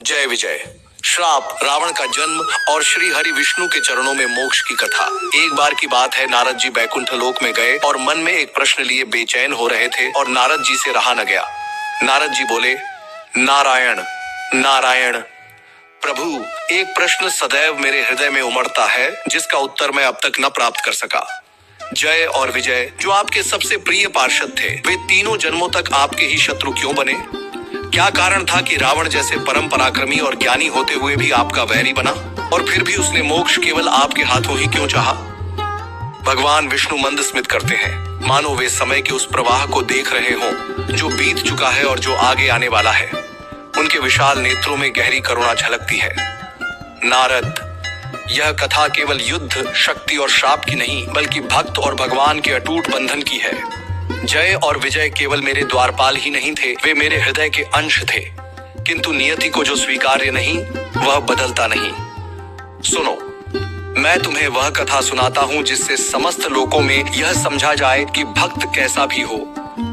जय विजय। श्राप, रावण का जन्म और श्री हरि विष्णु के चरणों में मोक्ष की कथा। एक बार की बात है, नारद जी बैकुंठ लोक में गए और मन में एक प्रश्न लिए बेचैन हो रहे थे और नारद जी से रहा न गया। नारद जी बोले, नारायण नारायण प्रभु, एक प्रश्न सदैव मेरे हृदय में उमड़ता है जिसका उत्तर मैं अब तक न प्राप्त कर सका। जय और विजय जो आपके सबसे प्रिय पार्षद थे, वे तीनों जन्मों तक आपके ही शत्रु क्यों बने? क्या कारण था कि रावण जैसे परम पराक्रमी और ज्ञानी होते हुए भी आपका वैरी बना और फिर भी उसने मोक्ष केवल आपके हाथों ही क्यों चाहा? भगवान विष्णु मंद स्मित करते हैं, मानो वे समय के उस प्रवाह को देख रहे हों जो बीत चुका है और जो आगे आने वाला है। उनके विशाल नेत्रों में गहरी करुणा झलकती है। नारद, यह कथा केवल युद्ध, शक्ति और श्राप की नहीं, बल्कि भक्त और भगवान के अटूट बंधन की है। जय और विजय केवल मेरे द्वारपाल ही नहीं थे, वे मेरे हृदय के अंश थे। किंतु नियति को जो स्वीकार्य नहीं, वह बदलता नहीं। सुनो, मैं तुम्हें वह कथा सुनाता हूँ जिससे समस्त लोकों में यह समझा जाए कि भक्त कैसा भी हो,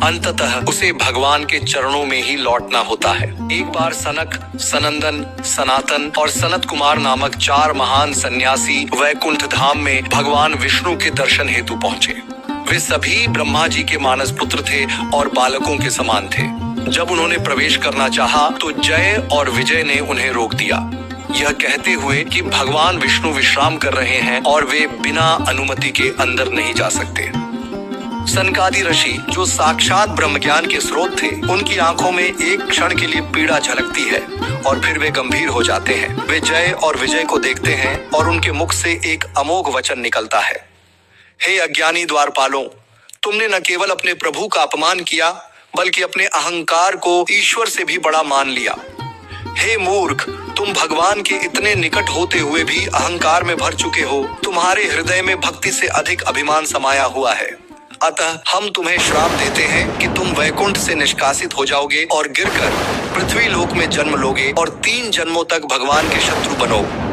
अंततः उसे भगवान के चरणों में ही लौटना होता है। एक बार सनक, सनंदन, सनातन और सनत कुमार नामक 4 महान सन्यासी वैकुंठ धाम में भगवान विष्णु के दर्शन हेतु पहुंचे। वे सभी ब्रह्मा जी के मानस पुत्र थे और बालकों के समान थे। जब उन्होंने प्रवेश करना चाहा तो जय और विजय ने उन्हें रोक दिया, यह कहते हुए कि भगवान विष्णु विश्राम कर रहे हैं और वे बिना अनुमति के अंदर नहीं जा सकते। सनकादि ऋषि जो साक्षात ब्रह्मज्ञान के स्रोत थे, उनकी आंखों में एक क्षण के लिए पीड़ा झलकती है और फिर वे गंभीर हो जाते हैं। वे जय और विजय को देखते हैं और उनके मुख से एक अमोघ वचन निकलता है, हे अज्ञानी द्वारपालों, तुमने न केवल अपने प्रभु का अपमान किया बल्कि अपने अहंकार को ईश्वर से भी बड़ा मान लिया। हे मूर्ख, तुम भगवान के इतने निकट होते हुए भी अहंकार में भर चुके हो। तुम्हारे हृदय में भक्ति से अधिक अभिमान समाया हुआ है। अतः हम तुम्हें श्राप देते हैं कि तुम वैकुंठ से निष्कासित हो जाओगे और गिरकर पृथ्वी लोक में जन्म लोगे और 3 जन्मों तक भगवान के शत्रु बनोगे।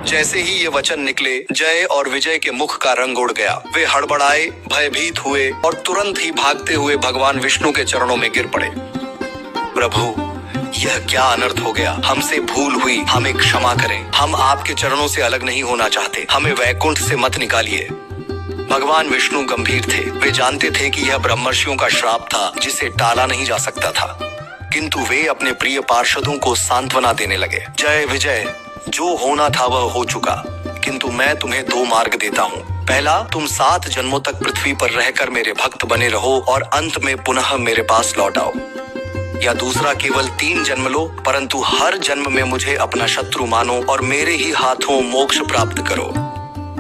जैसे ही ये वचन निकले, जय और विजय के मुख का रंग उड़ गया। वे हड़बड़ाए, भयभीत हुए और तुरंत ही भागते हुए भगवान विष्णु के चरणों में गिर पड़े। प्रभु, यह क्या अनर्थ हो गया? हमसे भूल हुई, हमें क्षमा करें। हम आपके चरणों से अलग नहीं होना चाहते, हमें वैकुंठ से मत निकालिए। भगवान विष्णु गंभीर थे। वे जानते थे कि यह ब्रह्मर्षियों का श्राप था जिसे टाला नहीं जा सकता था, किंतु वे अपने प्रिय पार्षदों को सांत्वना देने लगे। जय विजय, जो होना था वह हो चुका, किंतु मैं तुम्हें 2 मार्ग देता हूँ। पहला, तुम 7 जन्मों तक पृथ्वी पर रहकर मेरे भक्त बने रहो और अंत में पुनः मेरे पास लौट आओ। या दूसरा, केवल 3 जन्म लो, परंतु हर जन्म में मुझे अपना शत्रु मानो और मेरे ही हाथों मोक्ष प्राप्त करो।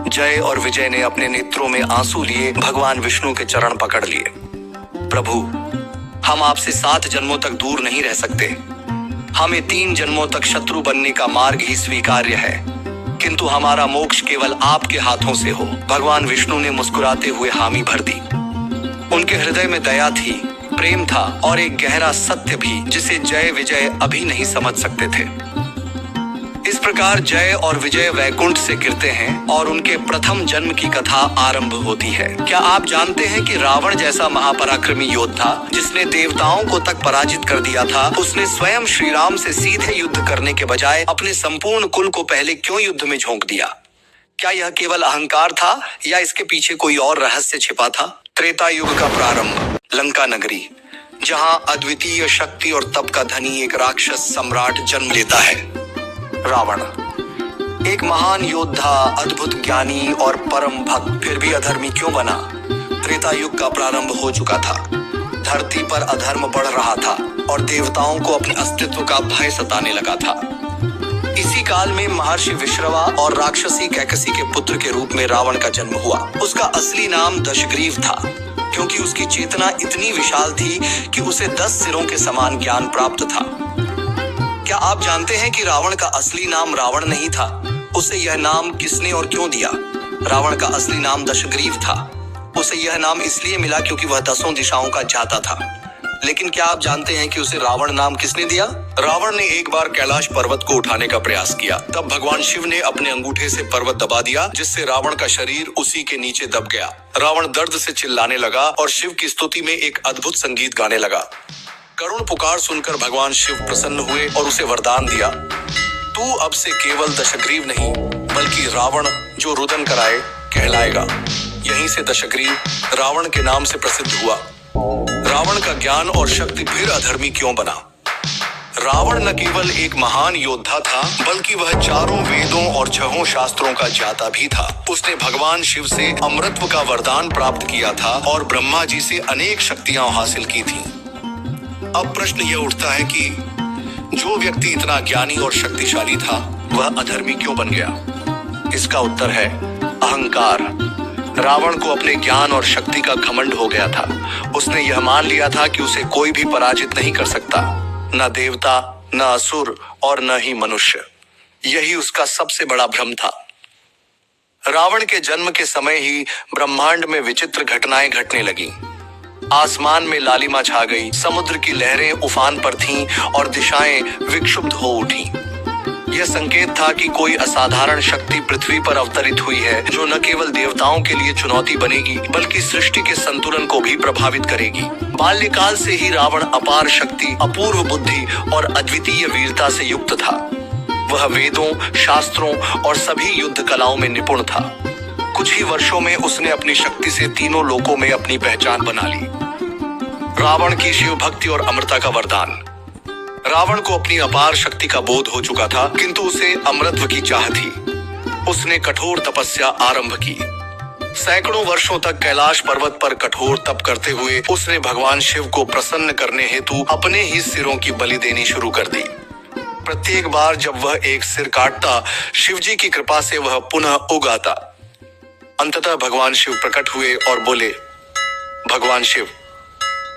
जय और विजय ने अपने नेत्रों में आंसू लिए भगवान विष्णु के चरण पकड़ लिए। प्रभु, हम आपसे 7 जन्मों तक दूर नहीं रह सकते। हमें 3 जन्मों तक शत्रु बनने का मार्ग ही स्वीकार्य है, किंतु हमारा मोक्ष केवल आपके हाथों से हो। भगवान विष्णु ने मुस्कुराते हुए हामी भर दी। उनके हृदय में दया थी, प्रेम था और एक गहरा सत्य भी जिसे जय विजय अभी नहीं समझ सकते थे। इस प्रकार जय और विजय वैकुंठ से गिरते हैं और उनके प्रथम जन्म की कथा आरंभ होती है। क्या आप जानते हैं कि रावण जैसा महापराक्रमी योद्धा जिसने देवताओं को तक पराजित कर दिया था, उसने स्वयं श्री राम से सीधे युद्ध करने के बजाय अपने संपूर्ण कुल को पहले क्यों युद्ध में झोंक दिया? क्या यह केवल अहंकार था या इसके पीछे कोई और रहस्य छिपा था? त्रेता युग का प्रारंभ, लंका नगरी, जहाँ अद्वितीय शक्ति और तप का धनी एक राक्षस सम्राट जन्म लेता है। रावण एक महान योद्धा, अद्भुत ज्ञानी और परम भक्त, फिर भी अधर्मी क्यों बना? त्रेता युग का प्रारंभ हो चुका था। धरती पर अधर्म बढ़ रहा था और देवताओं को अपने अस्तित्व का भय सताने लगा था। इसी काल में महर्षि विश्रवा और राक्षसी कैकसी के पुत्र के रूप में रावण का जन्म हुआ। उसका असली नाम दशग्रीव था, क्योंकि उसकी चेतना इतनी विशाल थी कि उसे 10 सिरों के समान ज्ञान प्राप्त था। क्या आप जानते हैं कि रावण का असली नाम रावण नहीं था? उसे यह नाम किसने और क्यों दिया? रावण का असली नाम दशग्रीव था। उसे यह नाम इसलिए मिला क्योंकि वह 10 दिशाओं का जाता था। लेकिन क्या आप जानते हैं कि उसे रावण नाम किसने दिया? रावण ने एक बार कैलाश पर्वत को उठाने का प्रयास किया। तब भगवान शिव ने अपने अंगूठे से पर्वत दबा दिया, जिससे रावण का शरीर उसी के नीचे दब गया। रावण दर्द से चिल्लाने लगा और शिव की स्तुति में एक अद्भुत संगीत गाने लगा। करुण पुकार सुनकर भगवान शिव प्रसन्न हुए और उसे वरदान दिया, तू अब से केवल दशग्रीव नहीं बल्कि रावण जो रुदन कराए कहलाएगा। यहीं से दशग्रीव रावण के नाम से प्रसिद्ध हुआ। रावण का ज्ञान और शक्ति फिर अधर्मी क्यों बना? रावण न केवल एक महान योद्धा था बल्कि वह चारों वेदों और छहों शास्त्रों का ज्ञाता भी था। उसने भगवान शिव से अमृतत्व का वरदान प्राप्त किया था और ब्रह्मा जी से अनेक शक्तियां हासिल की थीं। अब प्रश्न यह उठता है कि जो व्यक्ति इतना ज्ञानी और शक्तिशाली था वह अधर्मी क्यों बन गया? इसका उत्तर है अहंकार। रावण को अपने ज्ञान और शक्ति का घमंड हो गया था। उसने यह मान लिया था कि उसे कोई भी पराजित नहीं कर सकता, न देवता, न असुर और न ही मनुष्य। यही उसका सबसे बड़ा भ्रम था। रावण के जन्म के समय ही ब्रह्मांड में विचित्र घटनाएं घटने लगीं। आसमान में लालिमा छा गई, समुद्र की लहरें उफान पर थीं और दिशाएं विक्षुब्ध हो उठी। यह संकेत था कि कोई असाधारण शक्ति पृथ्वी पर अवतरित हुई है जो न केवल देवताओं के लिए चुनौती बनेगी बल्कि सृष्टि के संतुलन को भी प्रभावित करेगी। बाल्यकाल से ही रावण अपार शक्ति, अपूर्व बुद्धि और अद्वितीय वीरता से युक्त था। वह वेदों, शास्त्रों और सभी युद्ध कलाओं में निपुण था। कुछ ही वर्षों में उसने अपनी शक्ति से तीनों लोकों में अपनी पहचान बना ली। रावण की शिव भक्ति और अमरता का वरदान। रावण को अपनी अपार शक्ति का बोध हो चुका था, किंतु उसे अमरत्व की चाह थी। उसने कठोर तपस्या आरंभ की। सैकड़ों वर्षों तक कैलाश पर्वत पर कठोर तप करते हुए उसने भगवान शिव को प्रसन्न करने हेतु अपने ही सिरों की बलि देनी शुरू कर दी। प्रत्येक बार जब वह एक सिर काटता, शिवजी की कृपा से वह पुनः उग आता। अंततः भगवान शिव प्रकट हुए और बोले, भगवान शिव,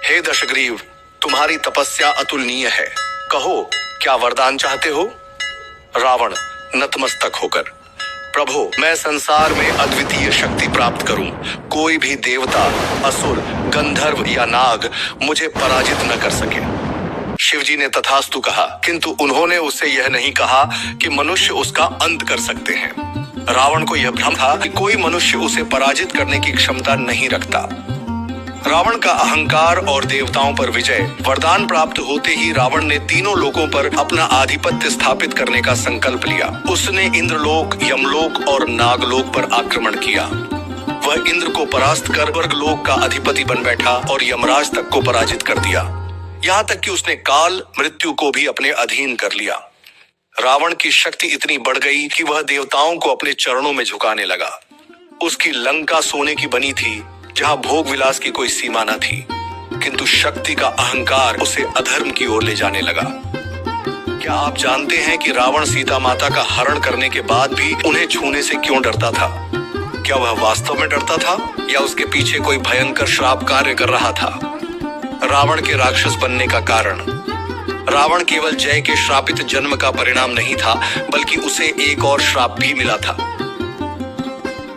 हे दशग्रीव, तुम्हारी तपस्या अतुलनीय है। कहो, क्या वरदान चाहते हो? रावण नतमस्तक होकर, प्रभु, मैं संसार में अद्वितीय शक्ति प्राप्त करूं। कोई भी देवता, असुर, गंधर्व या नाग मुझे पराजित न कर सके। शिवजी ने तथास्तु कहा, किंतु उन्होंने उसे यह नहीं कहा कि मनुष्य उसका अंत कर सकते हैं। रावण को यह भ्रम था कि कोई मनुष्य उसे पराजित करने की क्षमता नहीं रखता। रावण का अहंकार और देवताओं पर विजय। वरदान प्राप्त होते ही रावण ने तीनों लोकों पर अपना आधिपत्य स्थापित करने का संकल्प लिया। उसने इंद्रलोक, यमलोक और नागलोक पर आक्रमण किया। वह इंद्र को परास्त कर स्वर्गलोक का अधिपति बन बैठा और यमराज तक को पराजित कर दिया। यहाँ तक कि उसने काल, मृत्यु को भी अपने अधीन कर लिया। रावण की शक्ति इतनी बढ़ गई कि वह देवताओं को अपने चरणों में झुकाने लगा। उसकी लंका सोने की बनी थी, जहां भोग विलास की कोई सीमा न थी, किंतु शक्ति का अहंकार उसे अधर्म की ओर ले जाने लगा। क्या आप जानते हैं कि रावण सीता माता का हरण करने के बाद भी उन्हें छूने से क्यों डरता था? क्या वह वास्तव में डरता था या उसके पीछे कोई भयंकर श्राप कार्य कर रहा था? रावण के राक्षस बनने का कारण। रावण केवल जय के श्रापित जन्म का परिणाम नहीं था, बल्कि उसे एक और श्राप भी मिला था।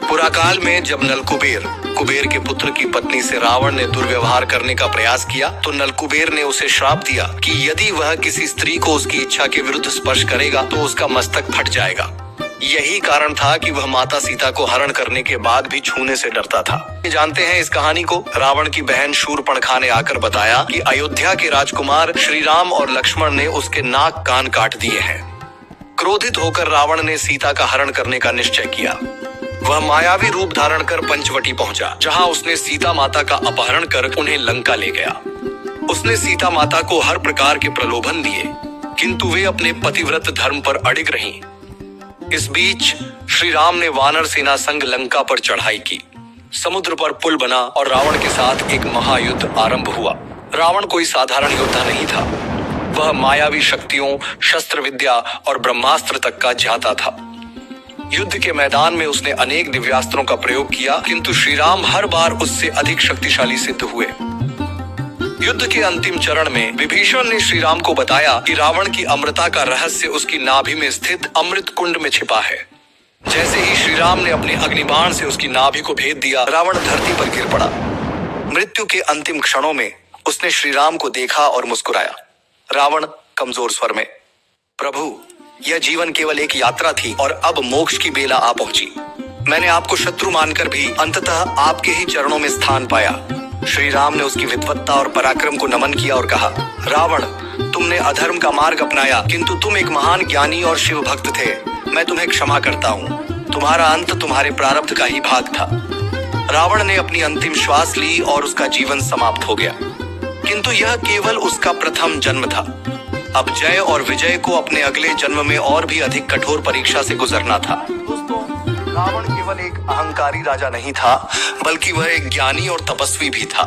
पुराकाल में जब नलकुबेर, कुबेर के पुत्र की पत्नी से रावण ने दुर्व्यवहार करने का प्रयास किया तो नलकुबेर ने उसे श्राप दिया कि यदि वह किसी स्त्री को उसकी इच्छा के विरुद्ध स्पर्श करेगा तो उसका मस्तक फट जाएगा। यही कारण था कि वह माता सीता को हरण करने के बाद भी छूने से डरता था। जानते हैं इस कहानी को? रावण की बहन शूर्पणखा ने आकर बताया कि अयोध्या के राजकुमार श्री राम और लक्ष्मण ने उसके नाक कान काट दिए हैं। क्रोधित होकर रावण ने सीता का हरण करने का निश्चय किया। वह मायावी रूप धारण कर पंचवटी पहुंचा, जहां उसने सीता माता का अपहरण कर उन्हें लंका ले गया। उसने सीता माता को हर प्रकार के प्रलोभन दिए, किंतु वे अपने पतिव्रत धर्म पर अडिग रहीं। इस बीच श्री राम ने वानर सेना संग लंका पर चढ़ाई की। समुद्र पर पुल बना और रावण के साथ एक महायुद्ध आरंभ हुआ। रावण कोई साधारण योद्धा नहीं था। वह मायावी शक्तियों, शस्त्र विद्या और ब्रह्मास्त्र तक का ज्ञाता था। युद्ध के मैदान में उसने अनेक दिव्यास्त्रों का प्रयोग किया, किंतु श्री राम हर बार उससे अधिक शक्तिशाली सिद्ध हुए। युद्ध के अंतिम चरण में विभीषण ने श्री राम को बताया कि रावण की अमरता का रहस्य उसकी नाभि में स्थित अमृत कुंड में छिपा है। जैसे ही श्री राम ने अपने अग्निबाण से उसकी नाभि को भेद दिया, रावण धरती पर गिर पड़ा। मृत्यु के अंतिम क्षणों में उसने श्री राम को देखा और मुस्कुराया। रावण कमजोर स्वर में, प्रभु, यह जीवन केवल एक यात्रा थी और अब मोक्ष की बेला आ पहुंची। मैंने आपको शत्रु मानकर भी अंततः आपके ही चरणों में स्थान पाया। श्री राम ने उसकी विद्वत्ता और पराक्रम को नमन किया और कहा, रावण, तुमने अधर्म का मार्ग अपनाया, किंतु तुम एक महान ज्ञानी और शिव भक्त थे। मैं तुम्हें क्षमा करता हूँ। तुम्हारा अंत तुम्हारे प्रारब्ध का ही भाग था। रावण ने अपनी अंतिम श्वास ली और उसका जीवन समाप्त हो गया, किंतु यह केवल उसका प्रथम जन्म था। अब जय और विजय को अपने अगले जन्म में और भी अधिक कठोर परीक्षा से गुजरना था। दोस्तों, रावण केवल एक अहंकारी राजा नहीं था, बल्कि वह एक ज्ञानी और तपस्वी भी था।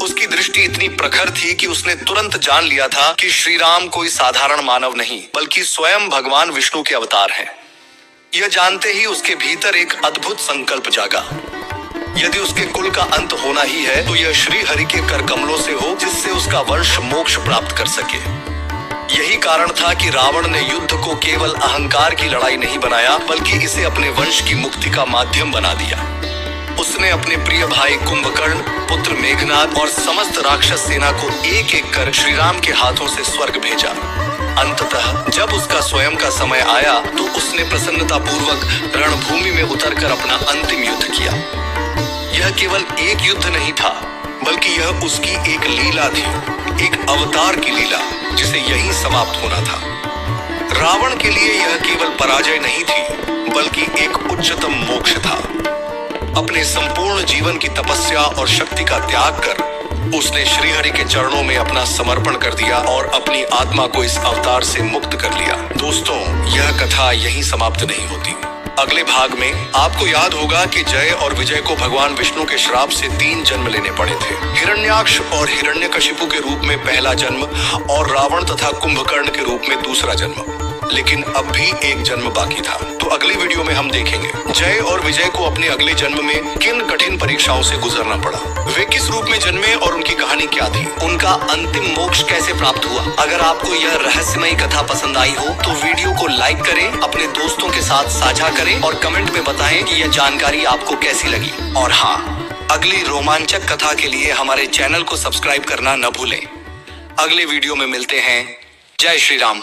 उसकी दृष्टि इतनी प्रखर थी कि उसने तुरंत जान लिया था कि श्री राम कोई साधारण मानव नहीं, बल्कि स्वयं भगवान विष्णु के अवतार हैं। यह जानते ही उसके भीतर एक अद्भुत संकल्प जागा। यदि उसके कुल का अंत होना ही है, तो यह श्री हरि के कर कमलों से हो, जिससे उसका वंश मोक्ष प्राप्त कर सके। यही कारण था कि रावण ने युद्ध को केवल अहंकार की लड़ाई नहीं बनाया, बल्कि इसे अपने वंश की मुक्ति का माध्यम बना दिया। उसने अपने प्रिय भाई कुंभकर्ण, पुत्र मेघनाद और समस्त राक्षस सेना को एक एक कर श्री राम के हाथों से स्वर्ग भेजा। अंततः जब उसका स्वयं का समय आया, तो उसने प्रसन्नता पूर्वक रणभूमि में उतरकर अपना अंतिम युद्ध किया। यह केवल एक युद्ध नहीं था, बल्कि यह उसकी एक लीला थी, एक अवतार की लीला, जिसे यहीं समाप्त होना था। रावण के लिए यह केवल पराजय नहीं थी, बल्कि एक उच्चतम मोक्ष था। अपने संपूर्ण जीवन की तपस्या और शक्ति का त्याग कर उसने श्रीहरि के चरणों में अपना समर्पण कर दिया और अपनी आत्मा को इस अवतार से मुक्त कर लिया। दोस्तों, यह कथा यहीं समाप्त नहीं होती। अगले भाग में आपको याद होगा कि जय और विजय को भगवान विष्णु के श्राप से 3 जन्म लेने पड़े थे। हिरण्याक्ष और हिरण्यकशिपु के रूप में पहला जन्म और रावण तथा कुंभकर्ण के रूप में दूसरा जन्म। लेकिन अब भी एक जन्म बाकी था। तो अगली वीडियो में हम देखेंगे जय और विजय को अपने अगले जन्म में किन कठिन परीक्षाओं से गुजरना पड़ा, वे किस रूप में जन्मे और उनकी कहानी क्या थी, उनका अंतिम मोक्ष कैसे प्राप्त हुआ। अगर आपको यह रहस्यमयी कथा पसंद आई हो, तो वीडियो को लाइक करें, अपने दोस्तों के साथ साझा करें और कमेंट में बताएं कि यह जानकारी आपको कैसी लगी। और हाँ, अगली रोमांचक कथा के लिए हमारे चैनल को सब्सक्राइब करना न भूलें। अगले वीडियो में मिलते हैं। जय श्री राम।